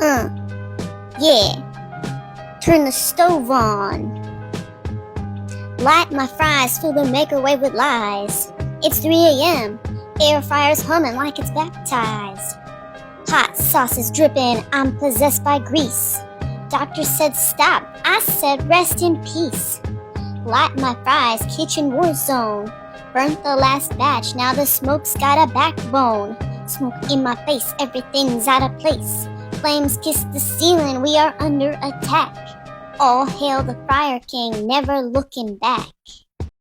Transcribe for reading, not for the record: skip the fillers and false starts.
Uh, yeah. Turn the stove on. Light my fries, fill the microwave with lies. It's 3 a.m. Air fryer's humming like it's baptized. Hot sauce is dripping, I'm possessed by grease. Doctor said stop, I said rest in peace. Light my fries, kitchen war zone. Burnt the last batch, now the smoke's got a backbone. Smoke in my face, everything's out of place. Flames kiss the ceiling, we are under attack. All hail the Friar King, never looking back.